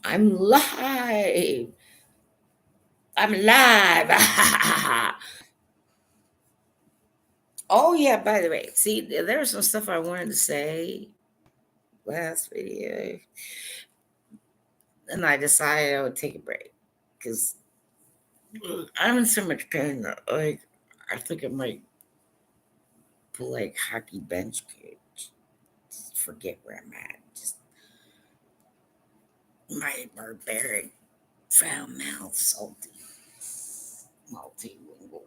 I'm live. I'm live. Oh yeah, by the way, see, there was some stuff I wanted to say last video, and I decided I would take a break because I'm in so much pain that I think I might pull like hockey bench coach. Just forget where I'm at. Just my barbaric, foul mouth, salty, multilingual,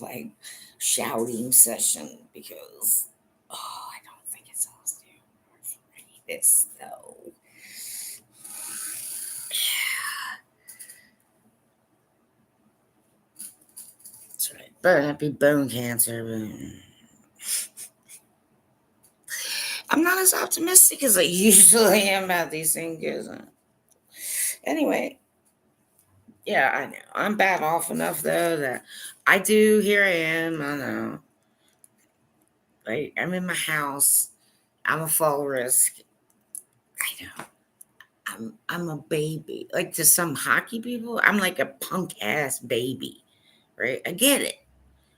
like shouting session because I don't think it's osteoarthritis though. That's right. Better not be bone cancer, but I'm not as optimistic as I usually am about these things. Anyway, yeah, I know. I'm bad off enough though that I do. Here I am. I know. I'm in my house. I'm a fall risk. I know. I'm a baby. Like to some hockey people, I'm like a punk ass baby, right? I get it,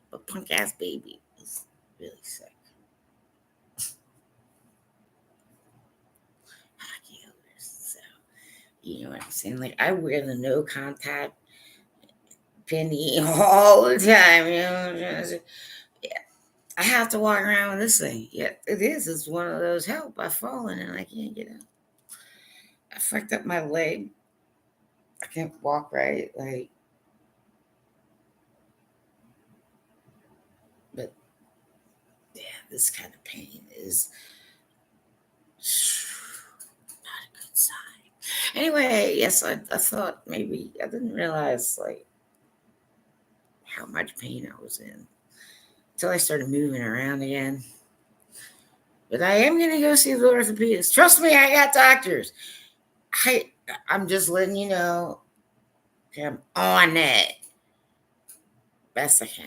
but punk ass baby is really sick. Hockey owners, so you know what I'm saying? Like I wear the no contact penny all the time. You know what I'm trying to say? Yeah, I have to walk around with this thing. Yeah, it is. It's one of those help. I've fallen and I can't get up. I fucked up my leg. I can't walk right. But yeah, this kind of pain is not a good sign. Anyway, yes, I thought maybe I didn't realize like how much pain I was in until I started moving around again. But I am gonna go see the orthopedist. Trust me, I got doctors. I I'm just letting you know I'm on it best I can.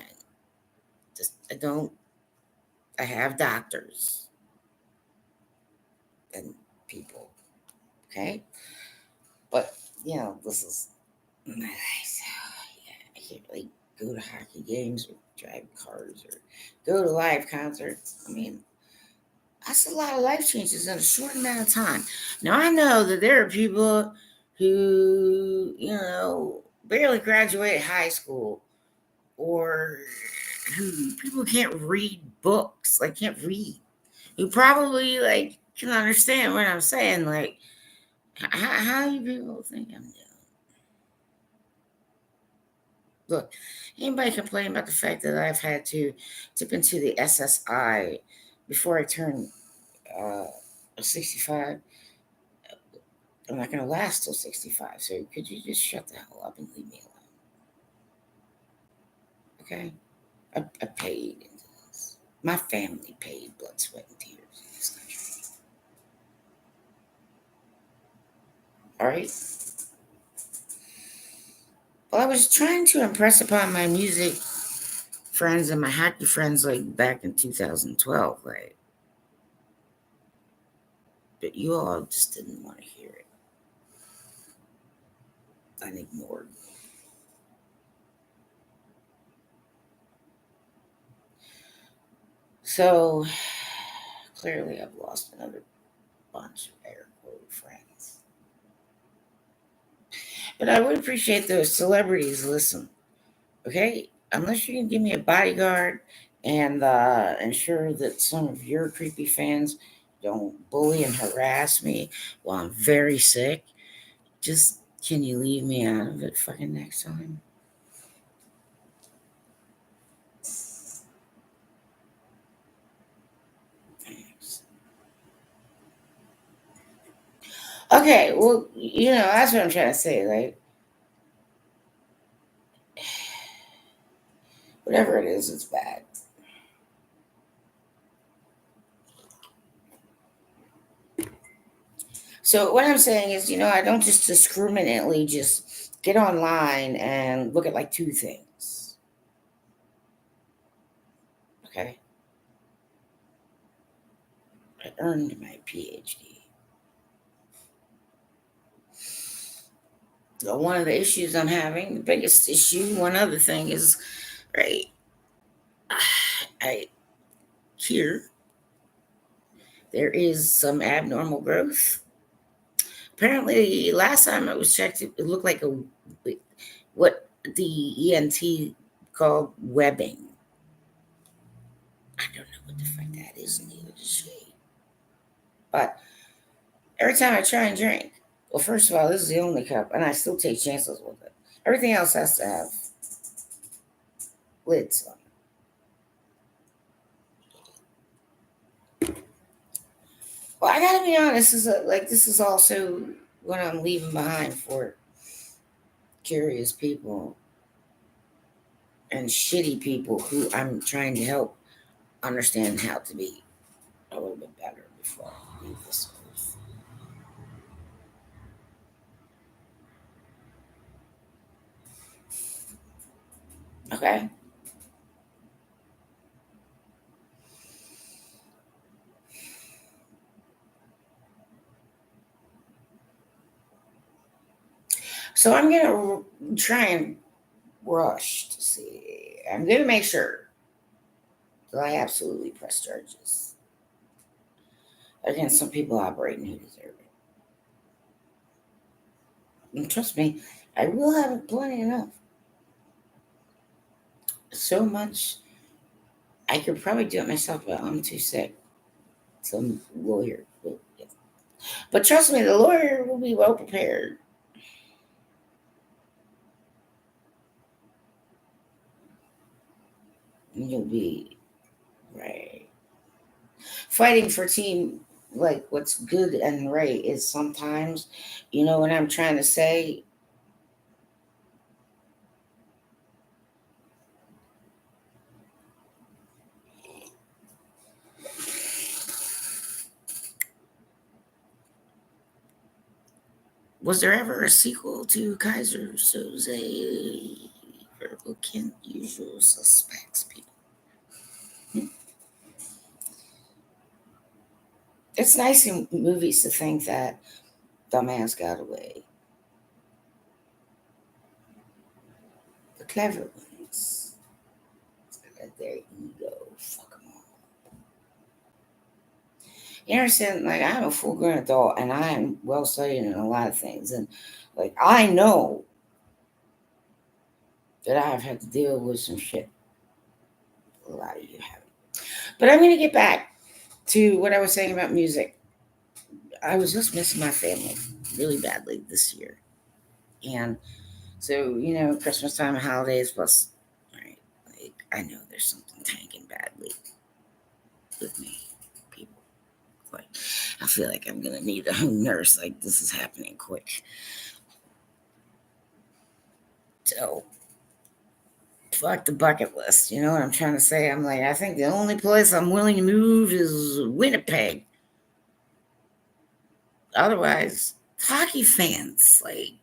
Just I don't. I have doctors and people. Okay, but this is nice. Yeah, I can't really go to hockey games or drive cars or go to live concerts. I mean, that's a lot of life changes in a short amount of time. Now I know that there are people who barely graduate high school or who people can't read books, like can't read. Who probably like can understand what I'm saying. Like, how you people think I'm doing? Look, anybody complain about the fact that I've had to dip into the SSI before I turn uh, 65? I'm not going to last till 65. So could you just shut the hell up and leave me alone? Okay? I paid into this. My family paid blood, sweat, and tears in this country. All right? Well, I was trying to impress upon my music friends and my hockey friends like back in 2012, like, but you all just didn't want to hear it and ignored. So clearly, I've lost another bunch of air quote friends. But I would appreciate those celebrities listen, okay? Unless you can give me a bodyguard and ensure that some of your creepy fans don't bully and harass me while I'm very sick, just can you leave me out of it fucking next time? Thanks. Okay, well, that's what I'm trying to say. Like, whatever it is, it's bad. So what I'm saying is, I don't just discriminately just get online and look at like two things. Okay, I earned my PhD. One of the issues I'm having, the biggest issue, one other thing is, right, I hear there is some abnormal growth. Apparently, last time it was checked, it looked like a what the ENT called webbing. I don't know what the fuck that is, neither does she. But every time I try and drink, well, first of all, this is the only cup, and I still take chances with it. Everything else has to have lids on it. Well, I gotta be honest. This is also what I'm leaving behind for curious people and shitty people who I'm trying to help understand how to be a little bit better before I leave this earth. Okay. So I'm gonna try and rush to see. I'm gonna make sure that I absolutely press charges against some people operating who deserve it. And trust me, I will have plenty enough. So much I could probably do it myself, but I'm too sick. Some lawyer will. Yeah. But trust me, the lawyer will be well prepared. And you'll be right. Fighting for team, like what's good and right is sometimes, you know what I'm trying to say? Was there ever a sequel to Kaiser Soze? Verbal Kent, usual suspects, people. It's nice in movies to think that dumbass got away. The clever ones let their ego fuck them all. You understand? Like, I'm a full grown adult and I am well studied in a lot of things. And, like, I know that I've had to deal with some shit. A lot of you haven't. But I'm going to get back to what I was saying about music. I was just missing my family really badly this year. And so, Christmas time and holidays plus, right? Like, I know there's something tanking badly with me, people. Like, I feel like I'm going to need a home nurse. Like, this is happening quick. So, fuck the bucket list. You know what I'm trying to say? I'm like, I think the only place I'm willing to move is Winnipeg. Otherwise, hockey fans, like,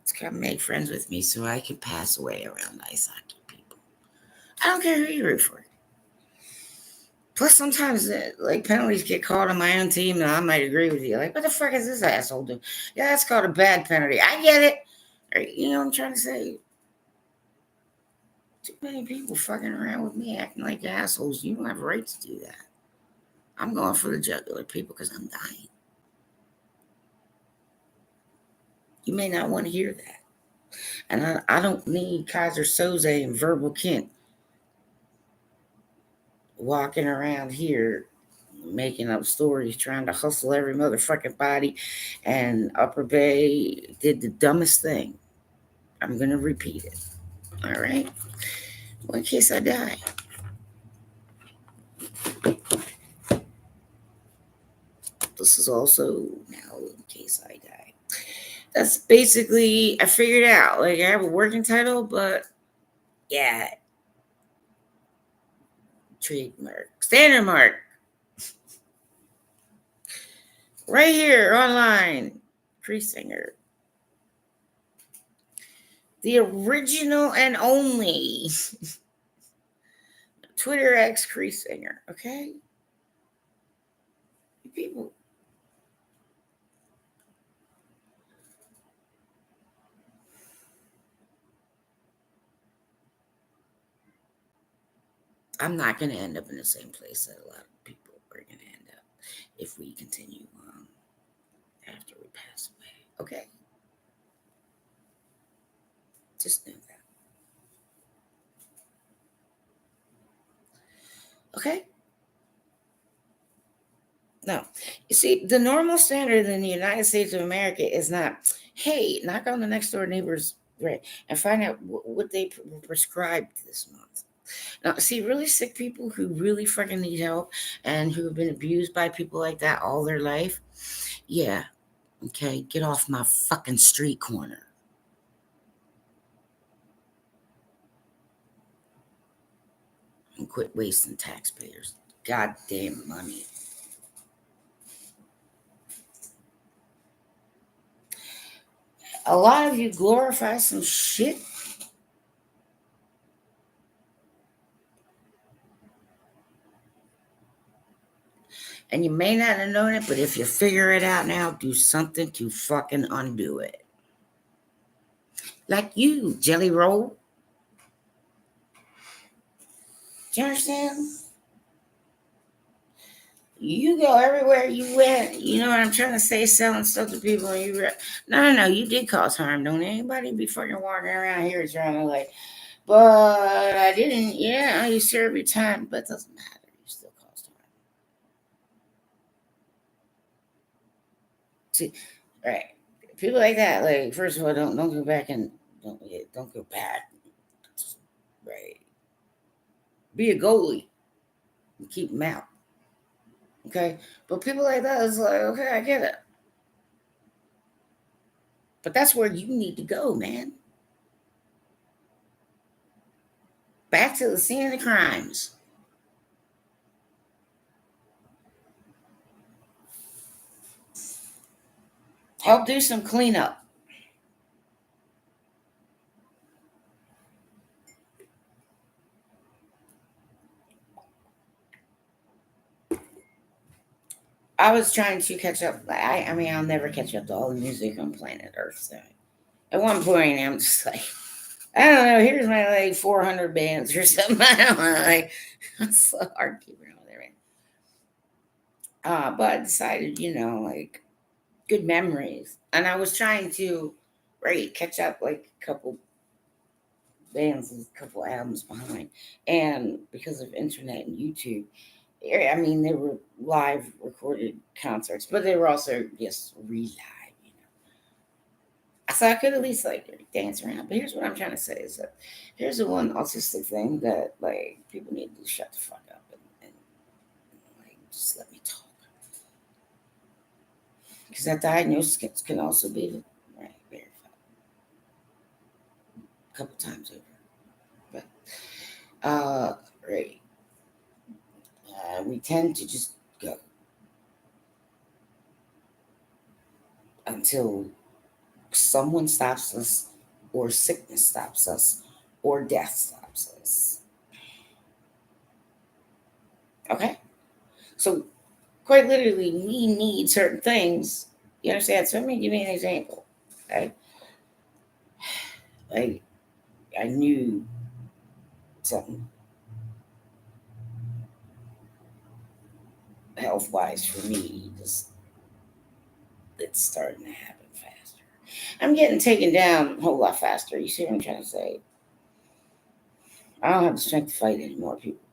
it's come make friends with me so I can pass away around ice hockey people. I don't care who you root for. Plus, sometimes like penalties get called on my own team, and I might agree with you. Like, what the fuck is this asshole doing? Yeah, that's called a bad penalty. I get it. Right, you know what I'm trying to say? Too many people fucking around with me acting like assholes. You don't have a right to do that. I'm going for the jugular, people, because I'm dying. You may not want to hear that. And I don't need Kaiser Soze and Verbal Kent walking around here making up stories, trying to hustle every motherfucking body. And Upper Bay did the dumbest thing. I'm going to repeat it. All right. Well, in case I die. This is also now in case I die. That's basically, I figured out. Like, I have a working title, but yeah, trademark, standard mark, right here online. Free singer. The original and only Twitter X Cree singer. Okay? People, I'm not going to end up in the same place that a lot of people are going to end up if we continue after we pass away. Okay? Just know that. Okay? No. You see, the normal standard in the United States of America is not, hey, knock on the next door neighbor's right and find out what they prescribed this month. Now, see, really sick people who really freaking need help and who have been abused by people like that all their life, yeah, okay, get off my fucking street corner and quit wasting taxpayers' goddamn money. A lot of you glorify some shit. And you may not have known it, but if you figure it out now, do something to fucking undo it. Like you, Jelly Roll. Do you understand? You go everywhere you went. You know what I'm trying to say? Selling stuff to people. And no. You did cause harm. Don't anybody be fucking walking around here trying to like, but I didn't. Yeah, you serve your time, but it doesn't matter. You still caused harm. See, right? People like that. Like, first of all, don't go back and don't go back. Right? Be a goalie and keep them out. Okay, but people like that is like, okay, I get it. But that's where you need to go, man. Back to the scene of the crimes. Help do some cleanup. I was trying to catch up. I mean, I'll never catch up to all the music on planet Earth. So at one point, I'm just like, I don't know. Here's my like 400 bands or something. I don't know. Like, it's so hard keeping all there. But I decided, like good memories, and I was trying to, right, catch up like a couple bands, a couple albums behind, and because of internet and YouTube, I mean, they were live recorded concerts, but they were also just re-live. So I could at least like dance around. But here's what I'm trying to say is that here's the one autistic thing that like people need to shut the fuck up and like just let me talk. Because that diagnosis can also be right verified a couple times over. But right, we tend to just go until someone stops us, or sickness stops us, or death stops us. Okay? So, quite literally, we need certain things. You understand? So, let me give you an example. Okay? Like, I knew something health wise for me, just it's starting to happen faster. I'm getting taken down a whole lot faster. You see what I'm trying to say? I don't have the strength to fight anymore, people.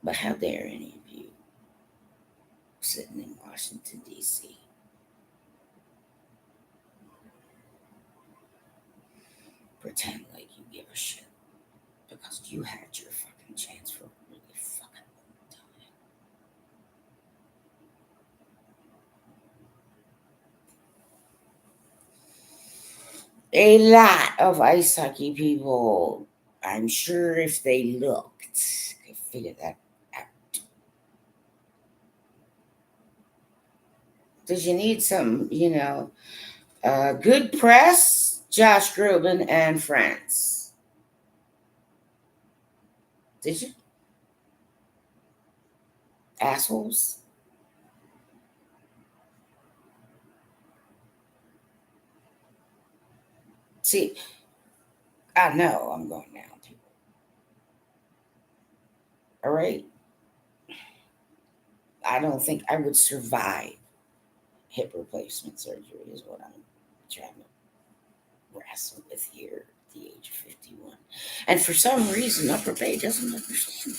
But how dare any of you sitting in Washington, D.C., pretend like you give a shit because you had your fucking chance for a really fucking long time. A lot of ice hockey people, I'm sure if they looked, could figure that out. Does you need some, good press? Josh Groban and friends. Did you? Assholes? See, I know I'm going down, people. All right? I don't think I would survive hip replacement surgery, is what I'm trying to wrestle with here at the age of 51. And for some reason, Upper Bay doesn't understand.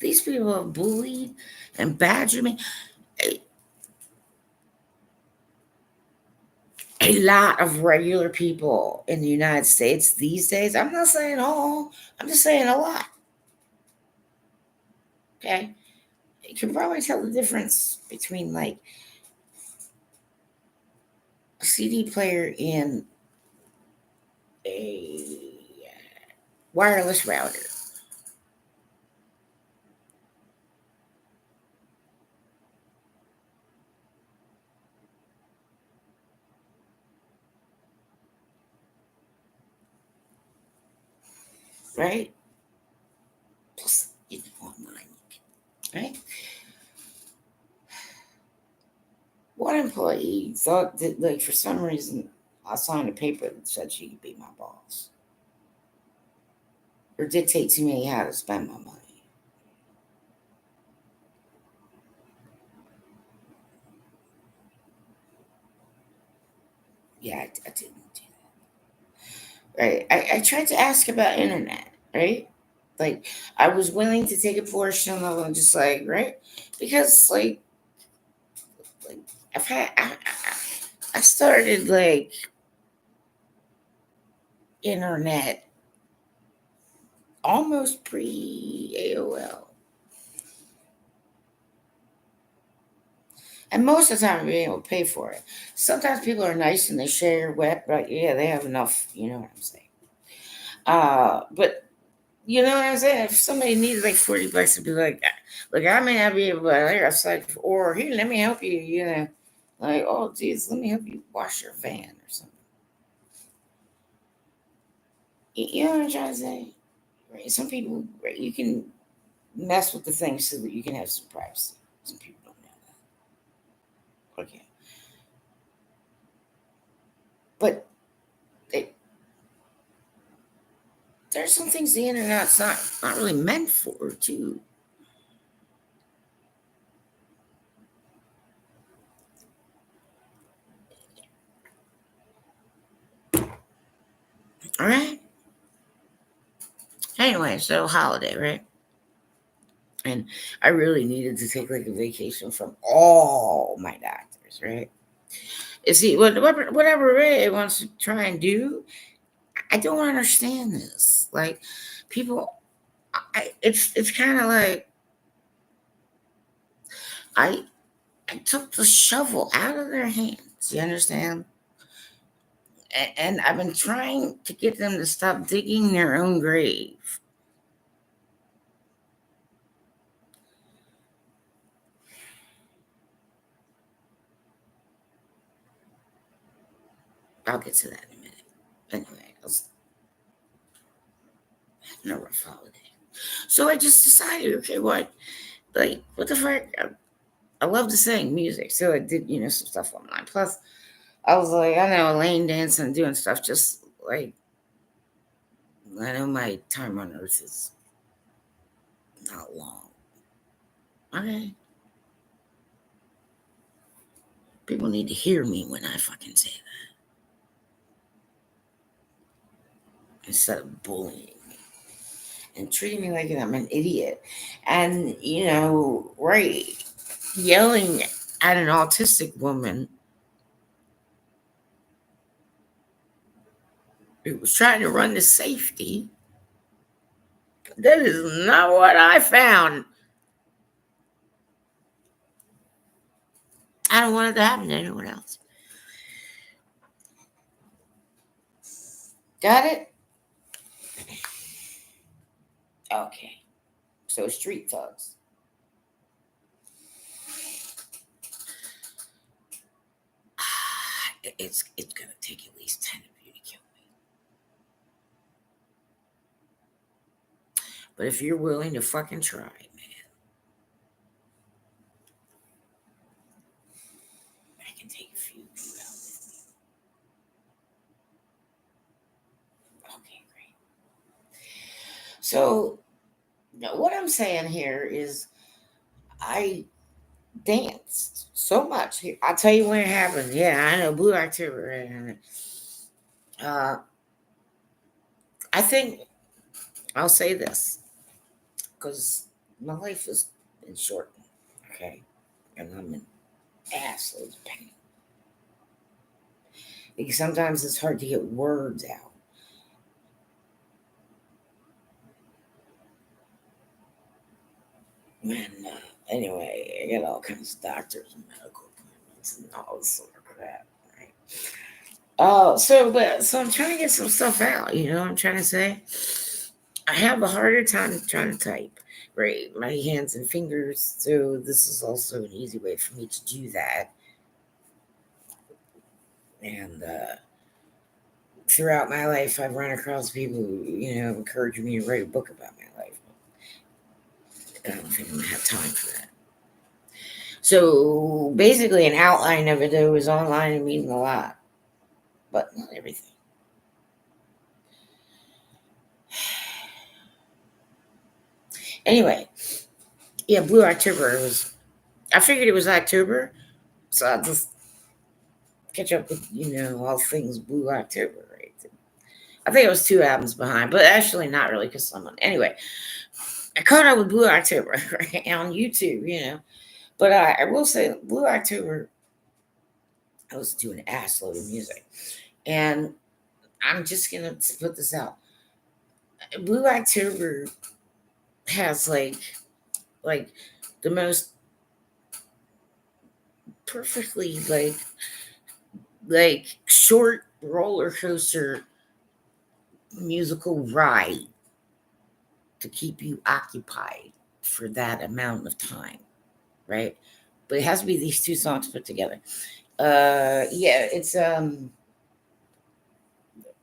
These people have bullied and badgered me. A, a lot of regular people in the United States these days, I'm not saying all, I'm just saying a lot. Okay? You can probably tell the difference between like a CD player and a wireless router, right? Plus, you know, online, right? One employee thought that, like, for some reason, I signed a paper that said she could be my boss or dictate to me how to spend my money. Yeah, I didn't do that. Right? I tried to ask about internet, right? Like, I was willing to take a portion of it, just like, right? Because, like I've had, I started like internet almost pre AOL. And most of the time, I'm being able to pay for it. Sometimes people are nice and they share your web, but yeah, they have enough. You know what I'm saying? But you know what I'm saying? If somebody needs like 40 bucks to be like, look, I may not be able to, here, I said, or here, let me help you, you know, like, oh, geez, let me help you wash your van or something. You know what I'm trying to say? Right? Some people, right, you can mess with the thing so that you can have some privacy. Some people don't know that. Okay. But it, there's some things the internet's not really meant for, too. All right. Anyway, so holiday, right? And I really needed to take like a vacation from all my doctors, right? You see, whatever Ray wants to try and do, I don't understand this. Like, people, it's kind of like I I took the shovel out of their hands. You understand? And I've been trying to get them to stop digging their own grave. I'll get to that in a minute. Anyway, I was having a rough holiday. So I just decided, okay, what? Like, what the fuck? I love to sing music. So I did, some stuff online. Plus, I was like, I know, lane dancing and doing stuff just like, I know my time on earth is not long. Okay. People need to hear me when I fucking say that instead of bullying me and treating me like I'm an idiot. And, right, yelling at an autistic woman who was trying to run to safety. That is not what I found. I don't want it to happen to anyone else. Got it? Okay. So street thugs. It's gonna take at least 10 of you to kill me. But if you're willing to fucking try, man, I can take a few of you out. So what I'm saying here is I danced so much. I'll tell you when it happened. Yeah, I know Blue October. And, I think I'll say this because my life has been shortened. Okay, and I'm in assload of pain because sometimes it's hard to get words out. And anyway, I got all kinds of doctors and medical appointments and all this sort of crap. Right. So I'm trying to get some stuff out. You know what I'm trying to say? I have a harder time trying to type. Right, my hands and fingers. So this is also an easy way for me to do that. And throughout my life, I've run across people who, encourage me to write a book about my life. I don't think I'm gonna have time for that. So basically, an outline of it though is online and means a lot, but not everything. Anyway, yeah, Blue October was. I figured it was October, so I'll just catch up with all things Blue October. Right? I think it was 2 albums behind, but actually not really because someone. Anyway, I caught up with Blue October right, on YouTube. But I will say, Blue October, I was doing an assload of music. And I'm just going to put this out. Blue October has like the most perfectly like short roller coaster musical ride to keep you occupied for that amount of time, right? But it has to be these two songs put together. Yeah, it's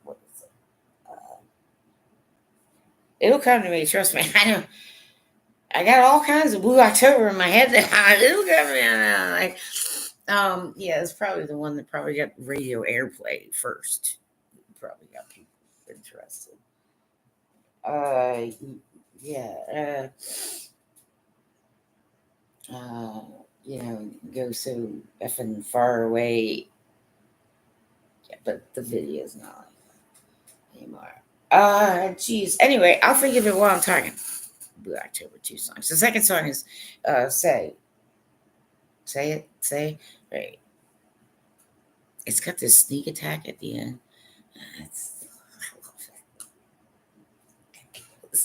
what is it? It'll come to me. Trust me. I know. I got all kinds of Blue October in my head now. It'll come to me. Like, yeah, it's probably the one that probably got radio airplay first. Probably got people interested. Uh, yeah. Uh, go so effing far away. Yeah, but the video's not like that anymore. Geez. Anyway, I'll think of it while I'm talking. Blue October, 2 songs. The second song is Say. Say it. Say. Right. It's got this sneak attack at the end. It's, I love it.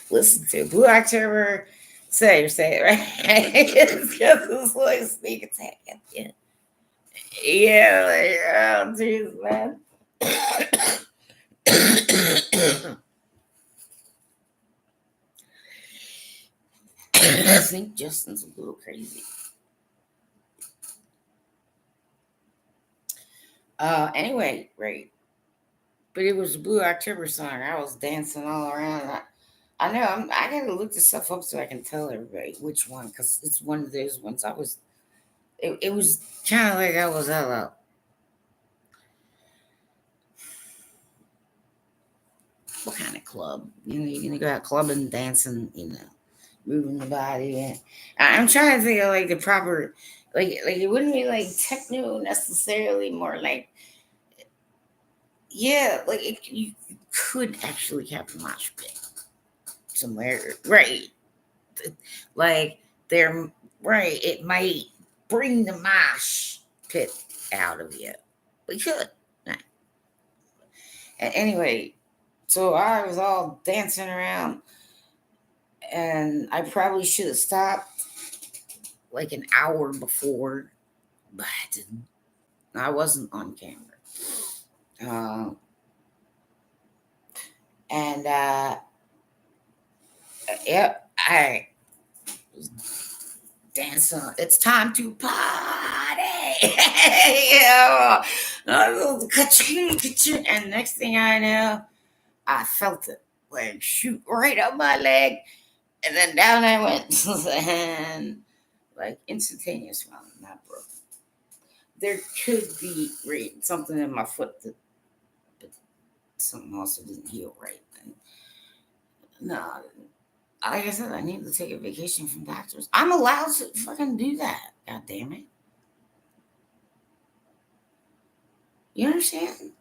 Listen to Blue October. Say it right. It's got this like sneak attack at the end. Yeah, like, oh, jeez, man. I think Justin's a little crazy. Anyway, right. But it was a Blue October song. I was dancing all around. I know. I gotta look this stuff up so I can tell everybody which one, because it's one of those ones. It was kind of like I was out loud. What kind of club? You're gonna go out clubbing, dancing, moving the body. And I'm trying to think of like the proper, like it wouldn't be like techno necessarily, more like, yeah, like you could actually have a mosh pit somewhere, right? Like they're right. It might bring the mosh pit out of you. We could. Anyway, so I was all dancing around, and I probably should have stopped like an hour before, but I didn't. I wasn't on camera. Uh, and yep, I was dancing. It's time to party. Yeah. Ka-ching, ka-ching. And next thing I know, I felt it like shoot right up my leg, and then down I went, and like instantaneous swelling, not broken. There could be something in my foot that, but something also didn't heal right. No, like I said, I need to take a vacation from doctors. I'm allowed to fucking do that. God damn it. You understand?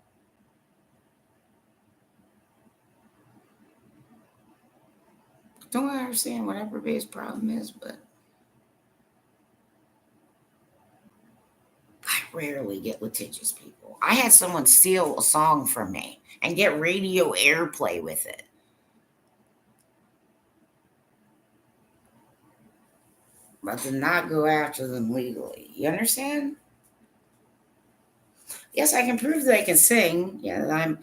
Don't understand what everybody's problem is, but I rarely get litigious people. I had someone steal a song from me and get radio airplay with it. But to not go after them legally. You understand? Yes, I can prove that I can sing. Yeah,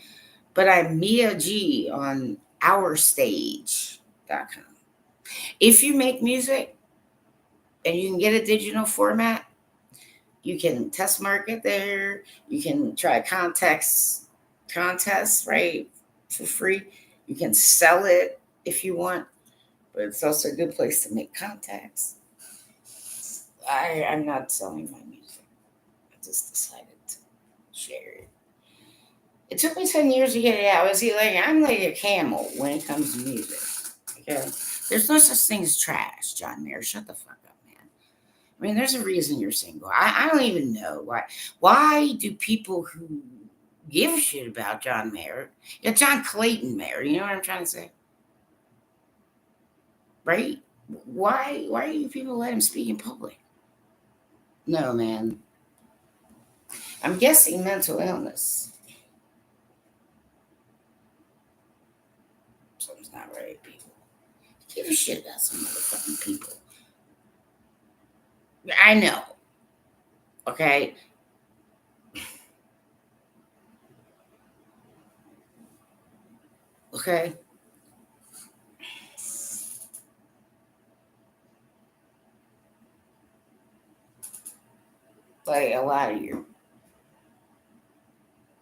but I'm Mia G on ourstage.com. If you make music and you can get a digital format, you can test market there. You can try contests, right? For free. You can sell it if you want, but it's also a good place to make contacts. I'm not selling my music. I just decided to share it. It took me 10 years to get it out. I'm like a camel when it comes to music. Okay. There's no such thing as trash, John Mayer. Shut the fuck up, man. I mean, there's a reason you're single. I don't even know why. Why do people who give a shit about John Mayer, yeah, John Clayton Mayer, you know what I'm trying to say? Right? Why do you people let him speak in public? No, man. I'm guessing mental illness. Something's not right, people. Give a shit about some motherfucking people. I know. Okay. Okay. Like a lot of your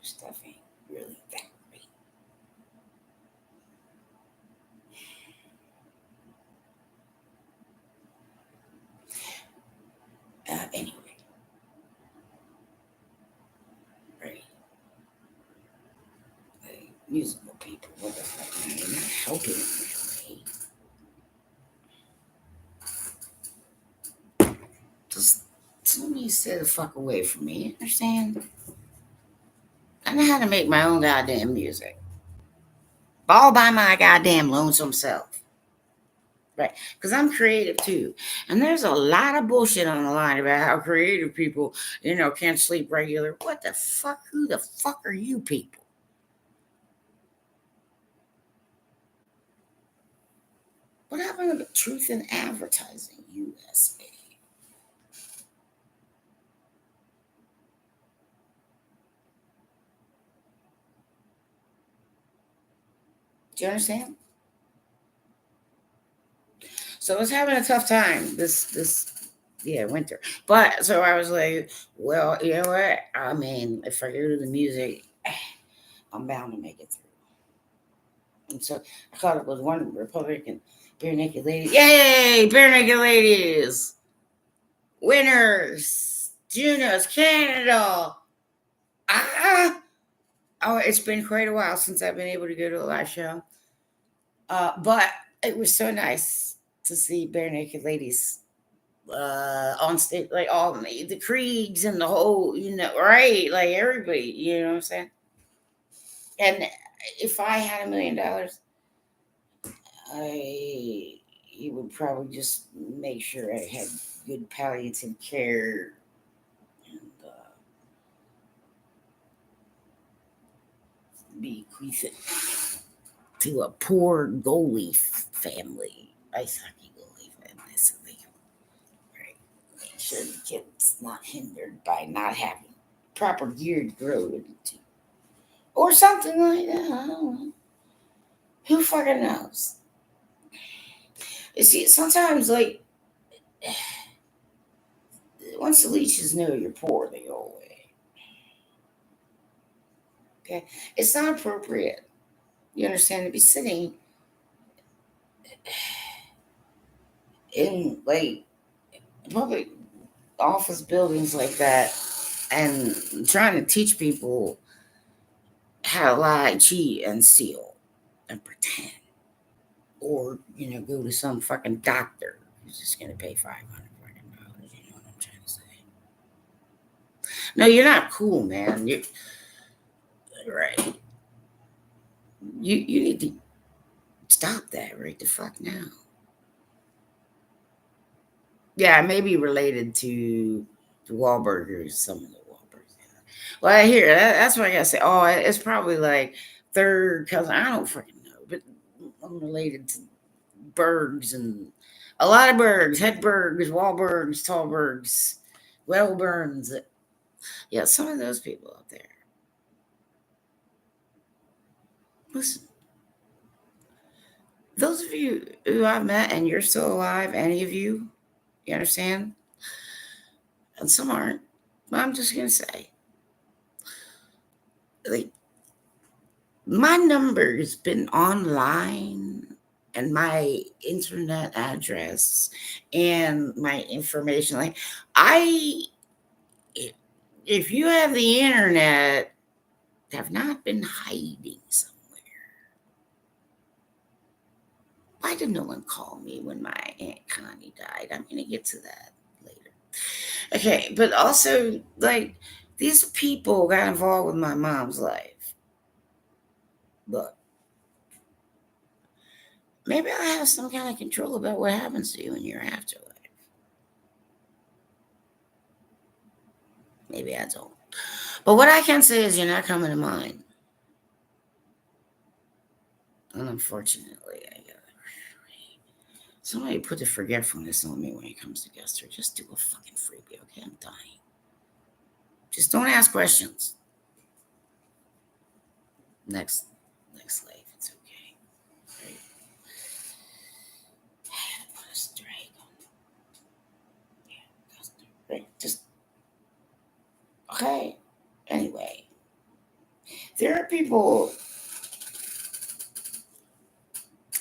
stuff ain't really that great. Anyway, right? Like, musical people, what the fuck? Man, they're not helping them, right? Just somebody stay the fuck away from me. You understand? I know how to make my own goddamn music, all by my goddamn lonesome self. Right. Because I'm creative too. And there's a lot of bullshit on the line about how creative people, can't sleep regular. What the fuck? Who the fuck are you people? What happened to the Truth in Advertising USA? Do you understand? So I was having a tough time this winter. But so I was like, well, you know what? I mean, if I go to the music, I'm bound to make it through. And so I caught up with one Republican bare naked lady. Yay, bare naked ladies! Winners! Junos, Canada! Ah! Oh, it's been quite a while since I've been able to go to a live show. But it was so nice to see bare naked ladies on stage, like all the Kriegs and the whole, right? Like everybody, you know what I'm saying? And if I had $1 million, I he would probably just make sure I had good palliative care and bequeath it to a poor goalie family, ice hockey goalie family, so they can make sure the kid's not hindered by not having proper gear to grow into, or something like that. I don't know. Who fucking knows? You see, sometimes like once the leeches know you're poor, they go away. Okay, it's not appropriate. You understand to be sitting in like public office buildings like that and trying to teach people how to lie, cheat, and steal and pretend. or go to some fucking doctor who's just gonna pay $500. You know what I'm trying to say? No, you're not cool, man. You're right. You need to stop that right the fuck now. Yeah, it may be related to the Wahlburgers, some of the Wahlburgers. Well, I hear that's what I gotta say. Oh, it's probably like third cousin. I don't freaking know, but I'm related to Bergs and a lot of Bergs, Hedbergs, Wahlbergs, Tallbergs, Wellburns. Yeah, some of those people out there. Listen, those of you who I've met and you're still alive, any of you, you understand? And some aren't. But I'm just gonna say, like, my number's been online and my internet address and my information. Like, I, if you have the internet, have not been hiding somewhere. Why did no one call me when my Aunt Connie died? I'm going to get to that later. Okay, but also, like, these people got involved with my mom's life. Look, maybe I have some kind of control about what happens to you in your afterlife. Maybe I don't. But what I can say is you're not coming to mine. And unfortunately, I got somebody put the forgetfulness on me when it comes to guest. Just do a fucking freebie, okay? I'm dying. Just don't ask questions. Next life, it's okay. Right? I had to put a strike on. Yeah, right. Just okay. Anyway, there are people.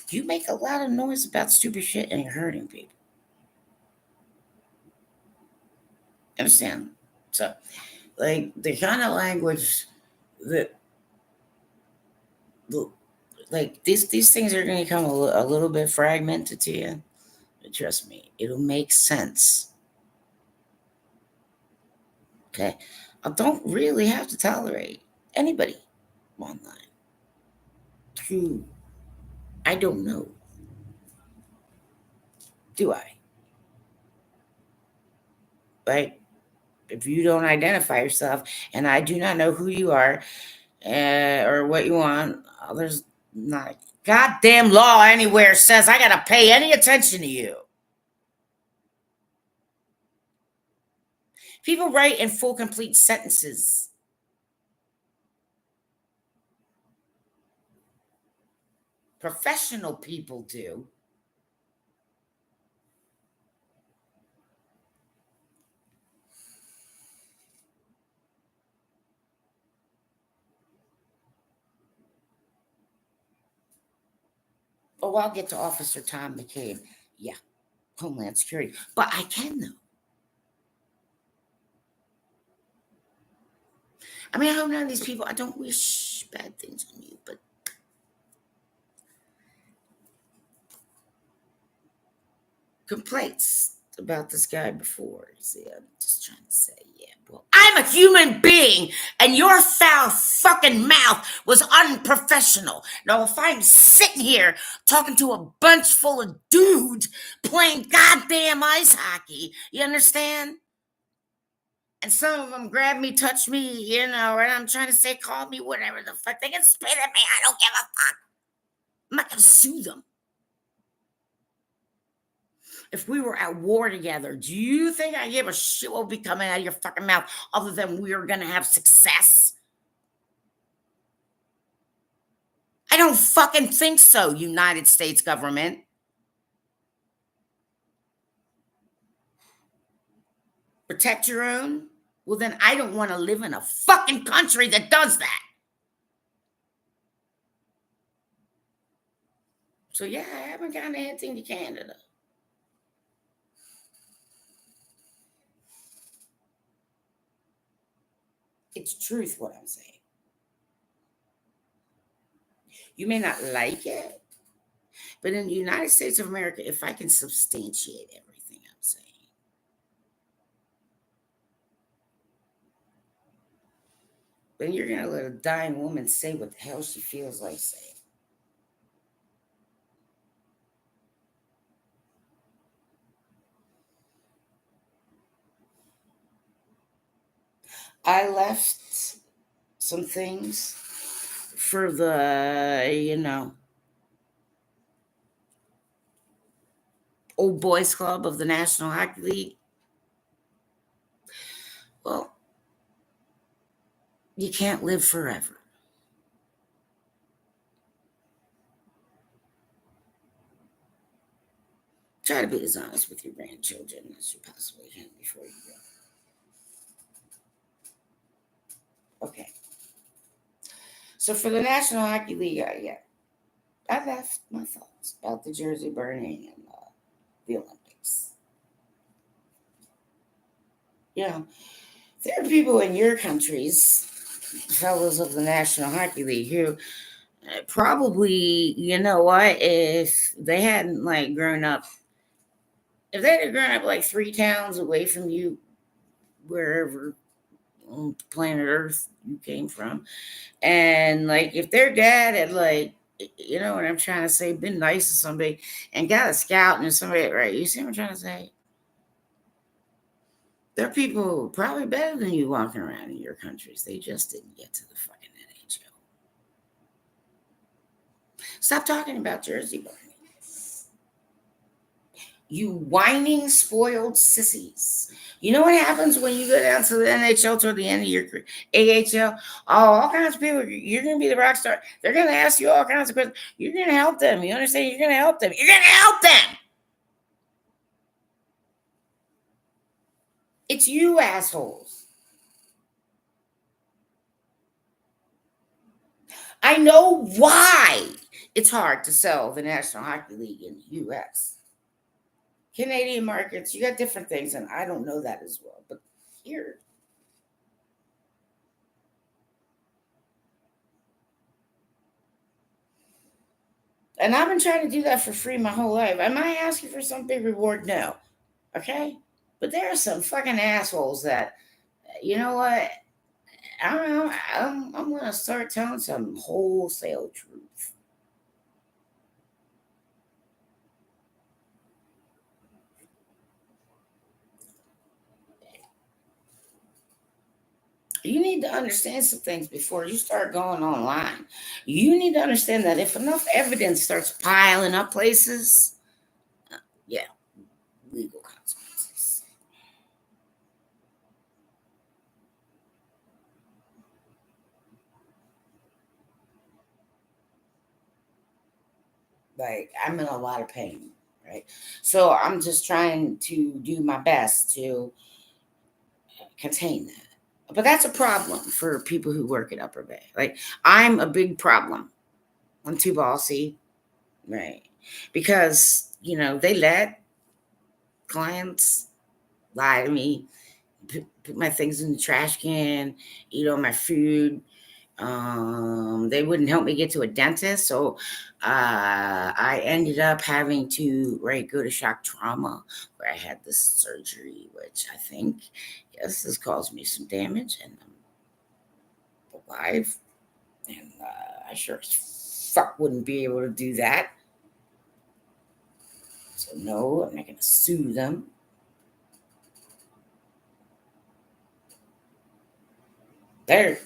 You make a lot of noise about stupid shit and you're hurting people. Understand? So, like the kind of language that, like these things are going to come a little bit fragmented to you. But trust me, it'll make sense. Okay, I don't really have to tolerate anybody online who I don't know. Do I? Right? If you don't identify yourself and I do not know who you are or what you want, there's not a goddamn law anywhere says I gotta pay any attention to you. People write in full, complete sentences. Professional people do. Oh, I'll get to Officer Tom McCabe. Yeah, Homeland Security. But I can, though. I mean, I hope none of these people, I don't wish bad things on you, but complaints about this guy before. See, I'm just trying to say, yeah, well, I'm a human being, and your foul fucking mouth was unprofessional. Now, if I'm sitting here talking to a bunch full of dudes playing goddamn ice hockey, you understand? And some of them grab me, touch me, and I'm trying to say, call me, whatever the fuck. They can spit at me. I don't give a fuck. I'm not gonna sue them. If we were at war together, do you think I give a shit what will be coming out of your fucking mouth other than we are gonna have success? I don't fucking think so, United States government. Protect your own? Well, then I don't want to live in a fucking country that does that. So yeah, I haven't gotten anything to Canada. It's truth what I'm saying. You may not like it, But in the United States of America, if I can substantiate everything I'm saying, then you're going to let a dying woman say what the hell she feels like saying. I left some things for the old boys club of the National Hockey League. Well, you can't live forever. Try to be as honest with your grandchildren as you possibly can before you go. Okay. So for the National Hockey League, yeah, I left my thoughts about the jersey burning and the Olympics. You know, there are people in your countries, fellows of the National Hockey League, who probably, you know what, if they hadn't like grown up, if they had grown up like 3 towns away from you, wherever on planet Earth you came from, and like if their dad had like, you know what I'm trying to say, been nice to somebody and got a scout and somebody, right? You see what I'm trying to say? There are people probably better than you walking around in your countries. They just didn't get to the fucking NHL. Stop talking about Jersey burning. You whining, spoiled sissies. You know what happens when you go down to the NHL toward the end of your AHL? Oh, all kinds of people. You're going to be the rock star. They're going to ask you all kinds of questions. You're going to help them. You understand? You're going to help them. You're going to help them. It's you assholes. I know why it's hard to sell the National Hockey League in the US. Canadian markets, you got different things, and I don't know that as well. But here, and I've been trying to do that for free my whole life. Am I asking for some big reward? No. Okay. But there are some fucking assholes that, you know what? I don't know. I'm going to start telling some wholesale truth. You need to understand some things before you start going online. You need to understand that if enough evidence starts piling up places, yeah, legal consequences. Like, I'm in a lot of pain, right? So I'm just trying to do my best to contain that. But that's a problem for people who work at Upper Bay. Like, I'm a big problem. I'm too bossy, right? Because, they let clients lie to me, put my things in the trash can, eat all my food. They wouldn't help me get to a dentist, so I ended up having to go to shock trauma, where I had this surgery, which I think, yes, has caused me some damage, and I'm alive, and I sure as fuck wouldn't be able to do that. So no, I'm not going to sue them. There,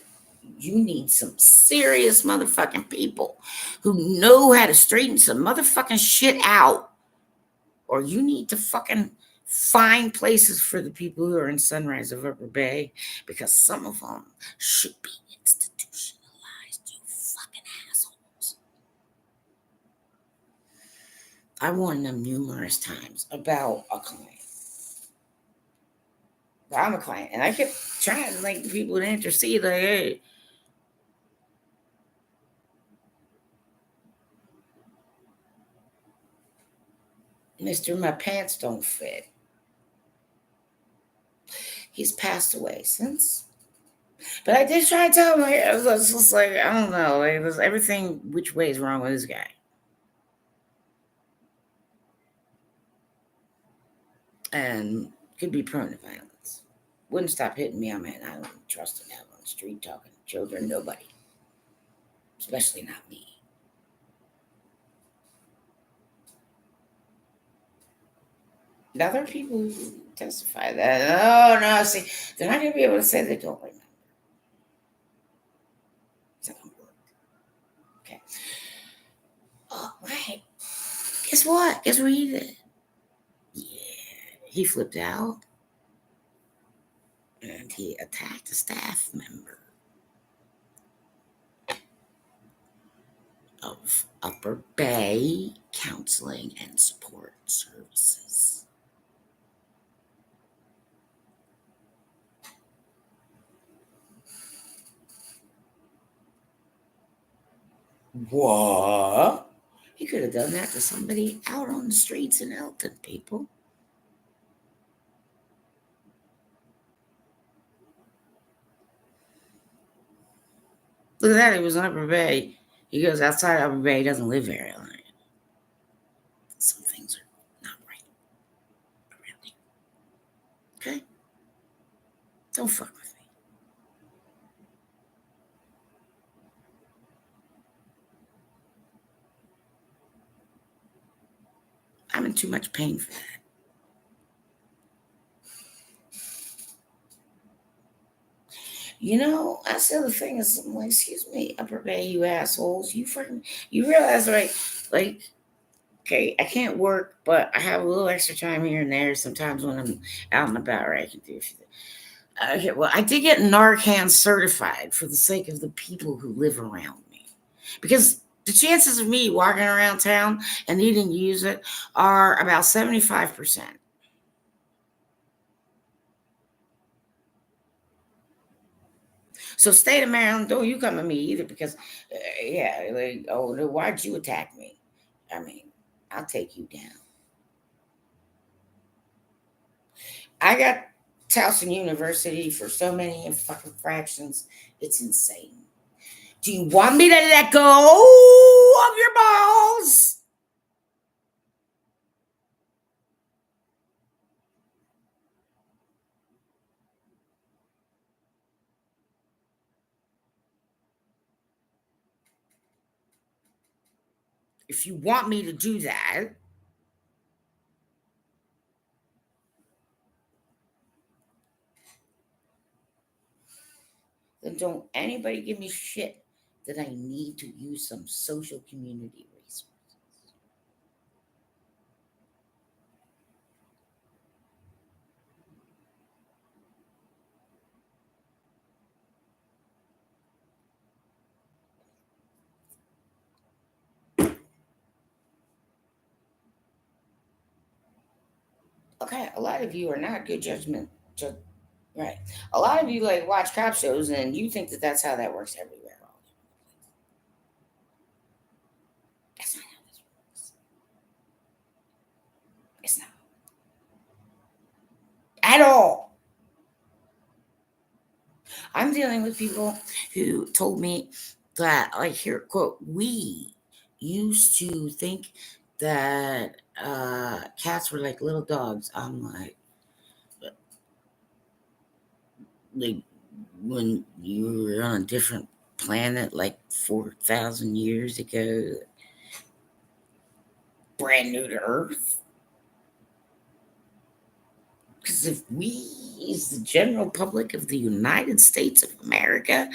you need some serious motherfucking people who know how to straighten some motherfucking shit out, or you need to fucking find places for the people who are in Sunrise of Upper Bay, because some of them should be institutionalized. You fucking assholes. I warned them numerous times about a client. I'm a client, and I kept trying to like people to intercede. Like, hey, Mister, my pants don't fit. He's passed away since. But I did try to tell him, like, I was just like, I don't know, like, there's everything which way is wrong with this guy. and could be prone to violence. Wouldn't stop hitting me. I mean, I don't trust him out on the street talking to children. Nobody, especially not me. Now there are people who testify that. Oh no, see, they're not going to be able to say they don't remember. It's not going to work. Okay. Oh, right. Guess what? Guess what he did? Yeah, he flipped out and he attacked a staff member of Upper Bay Counseling and Support Services. What? He could have done that to somebody out on the streets in Elkton, people. Look at that. He was in Upper Bay. He goes outside Upper Bay. He doesn't live very long. Some things are not right around here. Okay? Don't fuck with me. I'm in too much pain for that. You know, that's the other thing is I'm like, excuse me, Upper Bay, you assholes. You realize, right? Like, okay, I can't work, but I have a little extra time here and there. Sometimes when I'm out and about, right, I can do a few things. Okay, well, I did get Narcan certified for the sake of the people who live around me. Because the chances of me walking around town and needing to use it are about 75%. So state of Maryland, don't you come to me either because, yeah, like, oh, why'd you attack me? I mean, I'll take you down. I got Towson University for so many fucking fractions. It's insane. Do you want me to let go of your balls? If you want me to do that, then don't anybody give me shit that I need to use some social community resource. Okay, a lot of you are not good judgment. Right. A lot of you like watch cop shows and you think that that's how that works everywhere. That's not how this works. It's not at all. I'm dealing with people who told me that, like, here, quote, we used to think that cats were like little dogs. I'm like when you were on a different planet, like 4,000 years ago, brand new to Earth. Because if we, as the general public of the United States of America,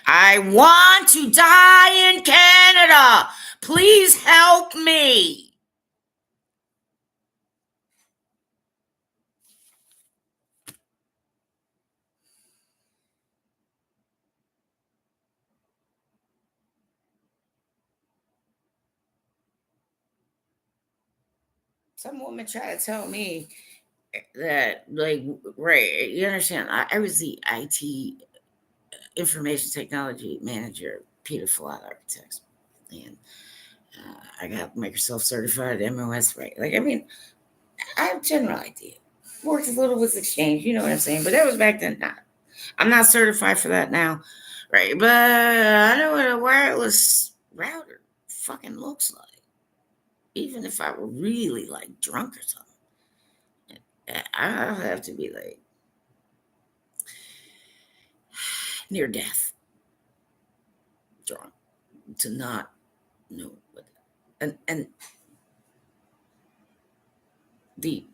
I want to die in Canada. Please help me. Some woman tried to tell me that, like, right, you understand, I was the IT information technology manager, Peter Flat Architects. And I got Microsoft certified MOS, right? Like, I mean, I have a general idea. Worked a little with Exchange, you know what I'm saying? But that was back then. Not. I'm not certified for that now, right? But I know what a wireless router fucking looks like. Even if I were really like drunk or something. I'll have to be like near death drunk to not know what. And the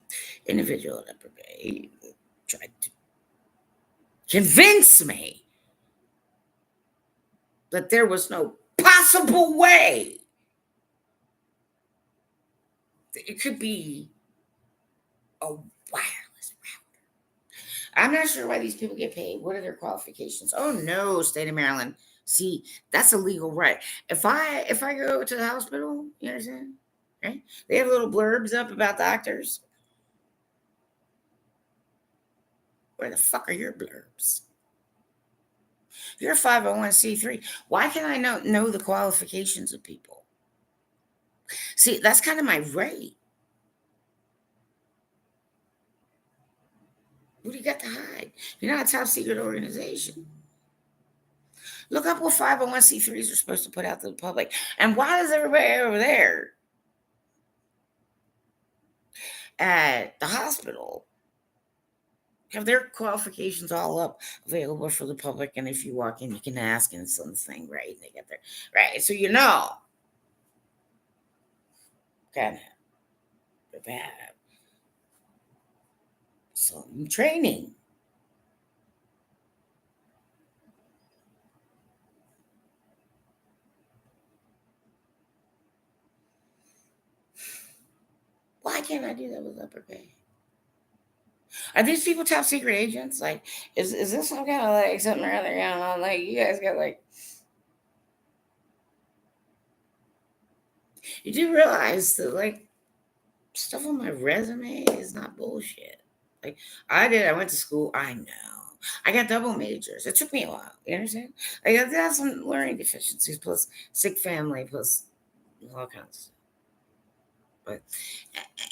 individual at Upper Bay tried to convince me that there was no possible way that it could be a wireless router. I'm not sure why these people get paid. What are their qualifications? Oh no, state of Maryland. See, that's a legal right. If I go to the hospital, you understand? Right? They have little blurbs up about doctors. Where the fuck are your blurbs? You're a 501c3. Why can I know the qualifications of people? See, that's kind of my right. What do you got to hide? You're not a top secret organization. Look up what 501c3s are supposed to put out to the public. And why does everybody over there at the hospital have their qualifications all up available for the public? And if you walk in, you can ask, and it's on the thing, right? They get there, right? So you know, kind of bad. Some training. Why can't I do that with Upper Bay? Are these people top secret agents? Like, is this some kind of like something or other going on? Like, you guys got like, you do realize that like stuff on my resume is not bullshit. Like, I went to school. I know. I got double majors. It took me a while. You understand? I got some learning deficiencies, plus sick family, plus all kinds of stuff. But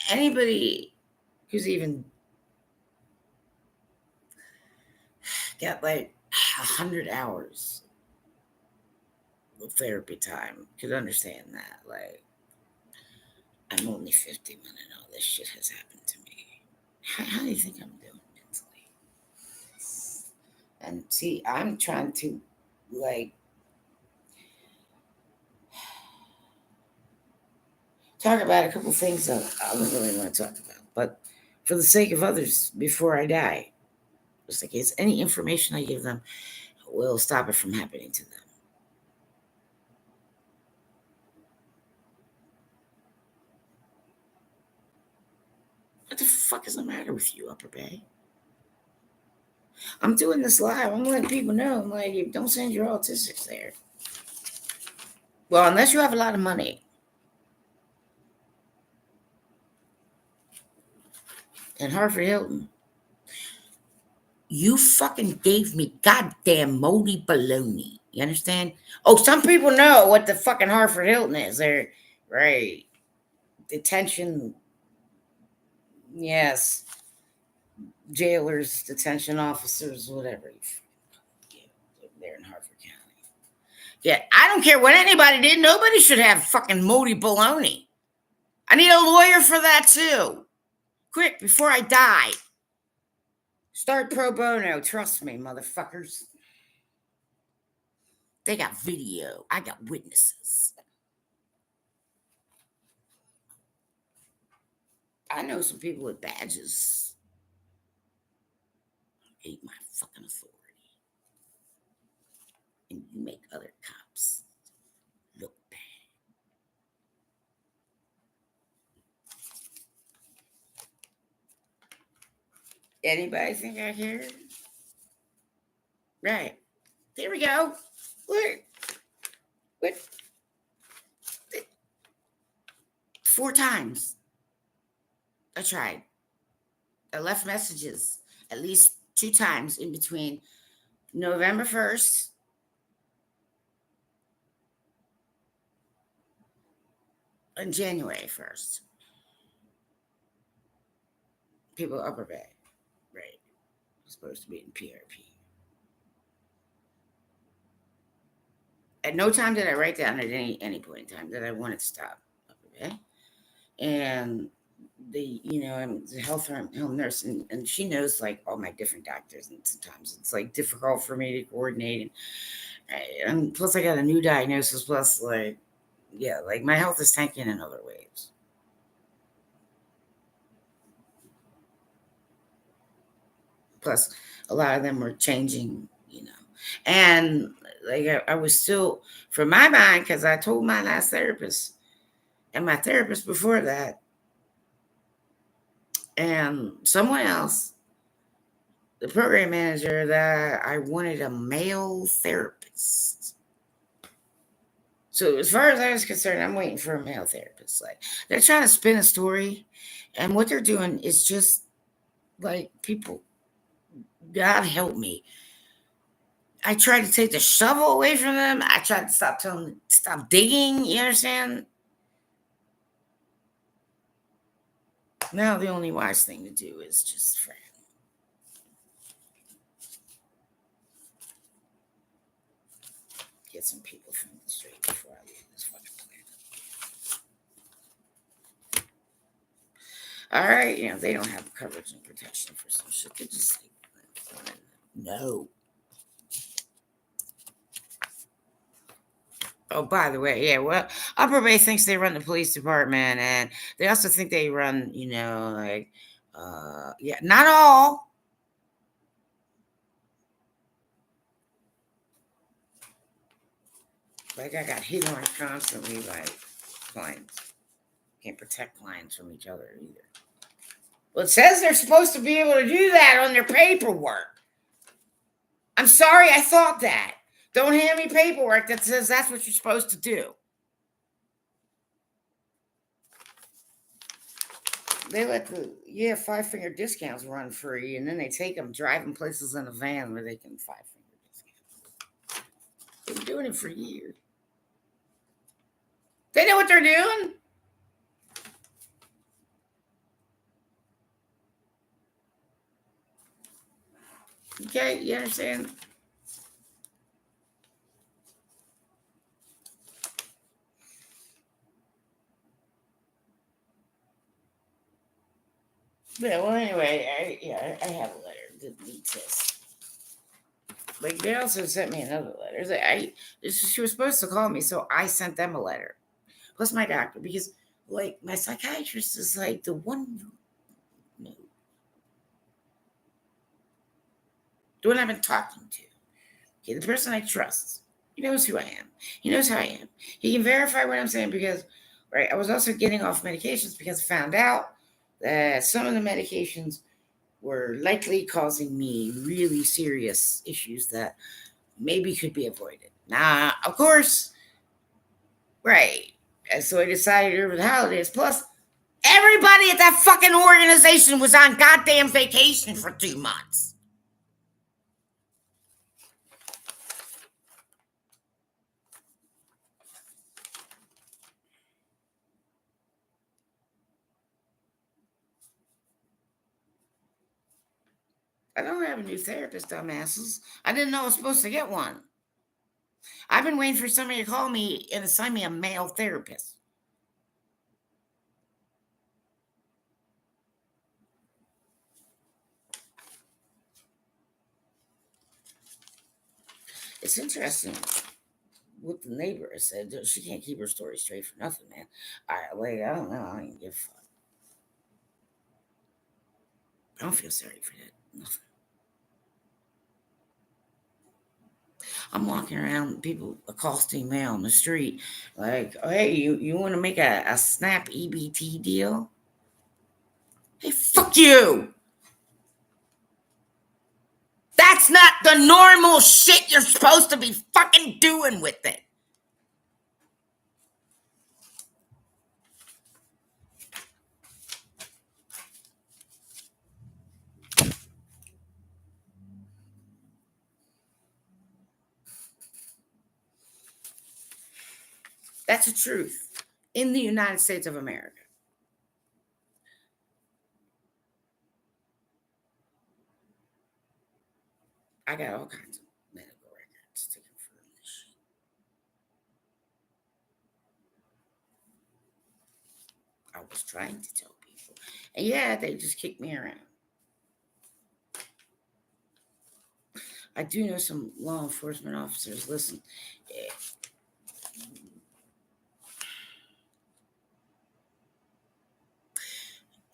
anybody who's even got like 100 hours of therapy time could understand that. Like, I'm only 50 when all this shit has happened to me. How do you think I'm doing mentally? And see, I'm trying to like talk about a couple things that I don't really want to talk about, but for the sake of others, before I die, just in case any information I give them will stop it from happening to them. What the fuck is the matter with you, Upper Bay? I'm doing this live. I'm letting people know. I'm like, don't send your autistics there. Well, unless you have a lot of money. And Harvard Hilton, you fucking gave me goddamn moldy baloney. You understand? Oh, some people know what the fucking Harvard Hilton is. They're right. Detention. Yes. Jailers, detention officers, whatever. They're in Harford County. Yeah, I don't care what anybody did. Nobody should have fucking moldy baloney. I need a lawyer for that too. Quick, before I die. Start pro bono. Trust me, motherfuckers. They got video. I got witnesses. I know some people with badges. Hate my fucking authority. And you make other cops look bad. Anybody think I care? Right. There we go. Look. What? 4 times. I tried. I left messages at least 2 times in between November 1st and January 1st. People Upper Bay. Right. Supposed to be in PRP. At no time did I write down at any point in time that I wanted to stop Upper Bay. And I'm a home nurse, and she knows like all my different doctors, and sometimes it's like difficult for me to coordinate. And plus, I got a new diagnosis. Plus, like, yeah, like my health is tanking in other ways. Plus, a lot of them were changing. And like I was still, for my mind, because I told my last therapist and my therapist before that, and someone else, the program manager, that I wanted a male therapist. So as far as I was concerned, I'm waiting for a male therapist. Like they're trying to spin a story, and what they're doing is just like people. God help me. I tried to take the shovel away from them. I tried to stop telling them to stop digging. You understand? Now the only wise thing to do is just friend. Get some people from the street before I leave this fucking planet. All right, they don't have coverage and protection for some shit. They just like, no. Oh, by the way, yeah, well, Upper Bay thinks they run the police department, and they also think they run, like, yeah, not all. Like, I got hit on constantly by clients. Can't protect clients from each other either. Well, it says they're supposed to be able to do that on their paperwork. I'm sorry, I thought that. Don't hand me paperwork that says that's what you're supposed to do. They let the 5-finger discounts run free, and then they take them driving places in a van where they can 5-finger discounts. They've been doing it for years. They know what they're doing. Okay, you understand? Yeah, well, anyway, I have a letter that needs this. Like, they also sent me another letter. She was supposed to call me, so I sent them a letter. Plus my doctor, because, like, my psychiatrist is, like, the one, no, the one I've been talking to. Okay, the person I trust. He knows who I am. He knows how I am. He can verify what I'm saying because, right, I was also getting off medications because I found out that some of the medications were likely causing me really serious issues that maybe could be avoided. Now, of course, right. And so I decided over the holidays. Plus, everybody at that fucking organization was on goddamn vacation for 2 months. I don't have a new therapist, dumbasses. I didn't know I was supposed to get one. I've been waiting for somebody to call me and assign me a male therapist. It's interesting what the neighbor said. She can't keep her story straight for nothing, man. I don't know. I don't give a fuck. I don't feel sorry for that. Nothing. I'm walking around, people accosting me on the street, like, oh, hey, you want to make a Snap EBT deal? Hey, fuck you! That's not the normal shit you're supposed to be fucking doing with it. That's the truth in the United States of America. I got all kinds of medical records to confirm this shit. I was trying to tell people. And yeah, they just kicked me around. I do know some law enforcement officers. Listen, eh,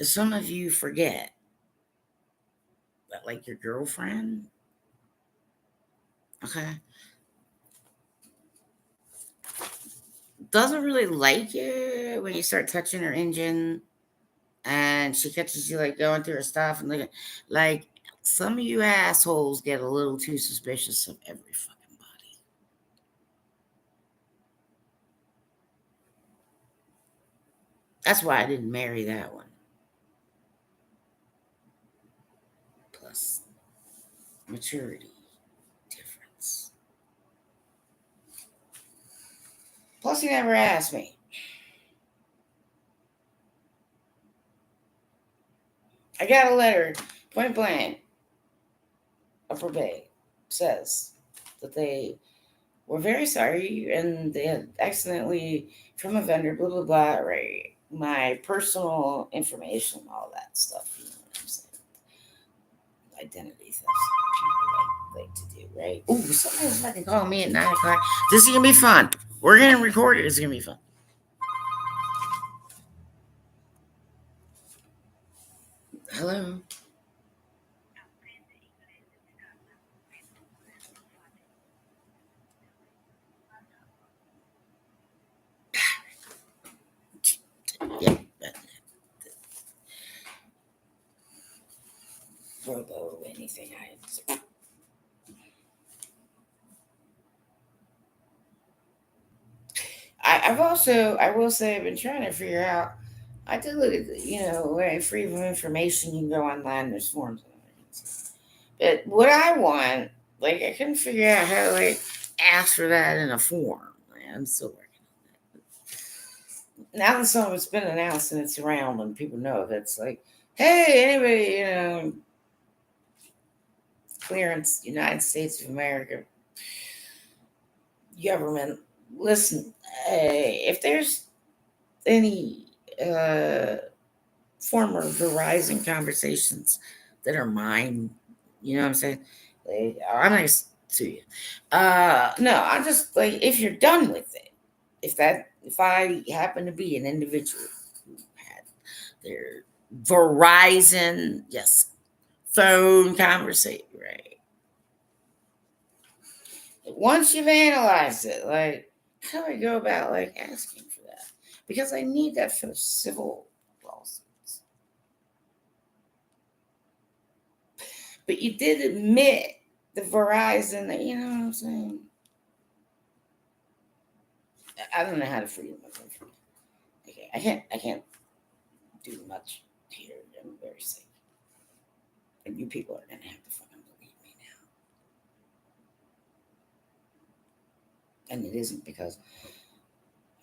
some of you forget that, like your girlfriend, okay, doesn't really like you when you start touching her engine and she catches you like going through her stuff and looking like some of you assholes get a little too suspicious of every fucking body. That's why I didn't marry that one. Plus maturity difference. Plus he never asked me. I got a letter, point blank, Upper Bay says that they were very sorry and they had accidentally from a vendor, blah blah blah, right? My personal information, all that stuff. You know what I'm saying? Identity theft people like to do, right? Oh, somebody's fucking calling me at 9 o'clock. This is gonna be fun. We're gonna record it. It's gonna be fun. Hello. Yeah. Robo, anything I've also, I will say, I've been trying to figure out. I did look at, where freedom of information. You can go online. There's forms. But what I want, like, I couldn't figure out how to like ask for that in a form. I'm still working. Now that something's been announced and it's around and people know it, it's like, hey, anybody, clearance, United States of America government, listen, if there's any former Verizon conversations that are mine. You know what I'm saying? They are nice to you. No, I'm just like if you're done with it, if I happen to be an individual who had their Verizon, yes, phone conversation, right? Once you've analyzed it, like how do I go about like asking for that? Because I need that for the civil lawsuits. But you did admit the Verizon, you know what I'm saying? I don't know how to freedom of information. Okay, I can't do much here. I'm very sick. And you people are gonna have to fucking believe me now. And it isn't because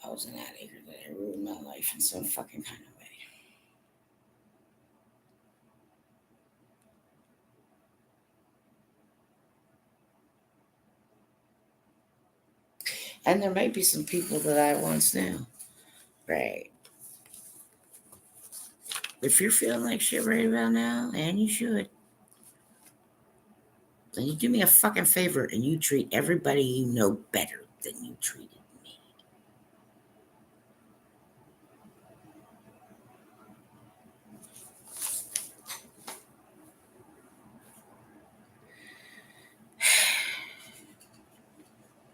I was an addict that I ruined my life in some fucking kind of way. And there may be some people that I once knew. Right. If you're feeling like shit right about now, and you should, then you do me a fucking favor and you treat everybody you know better than you treated me.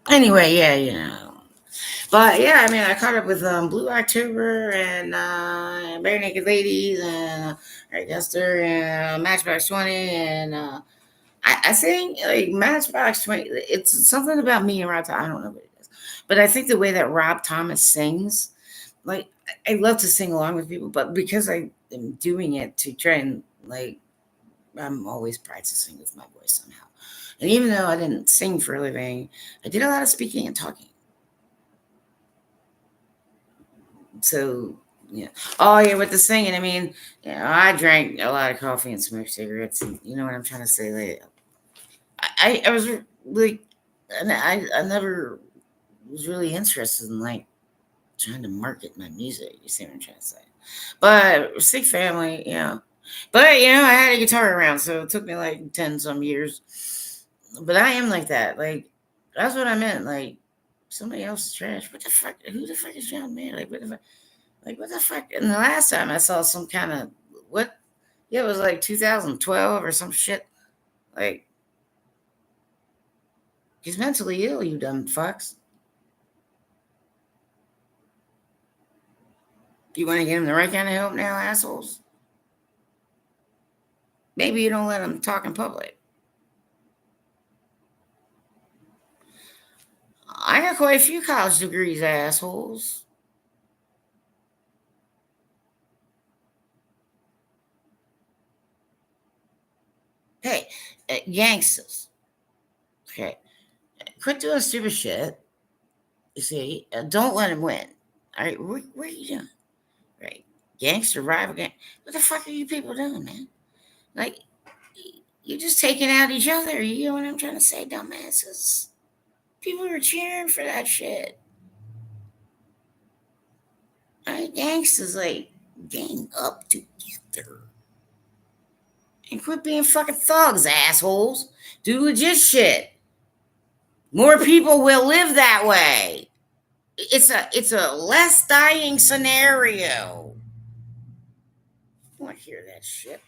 Anyway, yeah, But yeah, I mean, I caught up with Blue October and Bare Naked Ladies and Jester and Matchbox 20 and I think like Matchbox 20. It's something about me and Rob Thomas. I don't know what it is, but I think the way that Rob Thomas sings, like I love to sing along with people, but because I am doing it to try and like I'm always practicing with my voice somehow. And even though I didn't sing for a living, I did a lot of speaking and talking. So yeah. Oh yeah, with the singing, I mean, I drank a lot of coffee and smoked cigarettes, and you know what I'm trying to say. Like, I was like, and I never was really interested in like trying to market my music. You see what I'm trying to say? But sick family, yeah. But I had a guitar around, so it took me like 10 some years. But I am like that. Like, that's what I meant. Like, somebody else's trash. What the fuck? Who the fuck is John Mayer? Like, what the fuck? Like, what the fuck? And the last time I saw some kind of what? Yeah, it was like 2012 or some shit. Like, he's mentally ill, you dumb fucks. You want to get him the right kind of help now, assholes? Maybe you don't let him talk in public. I got quite a few college degrees, assholes. Hey, gangsters. Okay, quit doing stupid shit. You see, don't let him win. All right, what are you doing? Right, gangster rival gang. What the fuck are you people doing, man? Like, you're just taking out each other. You know what I'm trying to say, dumbasses? People are cheering for that shit. All right, gangsters like gang up together. And quit being fucking thugs, assholes. Do legit shit. More people will live that way. It's a less dying scenario. I want to hear that shit.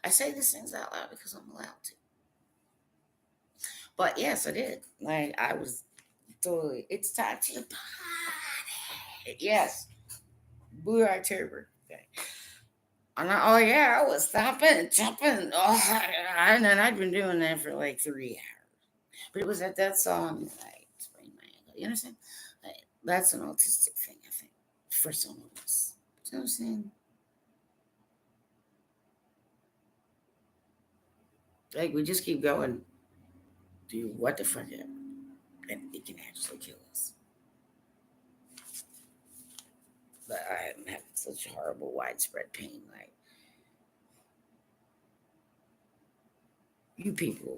I say these things out loud because I'm allowed to. But yes, I did. Like, I was totally. It's time to party. Yes, Blue October. Okay. Oh yeah, I was stomping and jumping. Oh, and then I'd been doing that for like 3 hours. But it was at that song that I sprained my ankle. You understand? Like, that's an autistic thing, I think, for some of us. You know what I'm saying? Like, we just keep going. Do what the fuck ever. And it can actually kill us. But I'm having such horrible widespread pain. Like, you people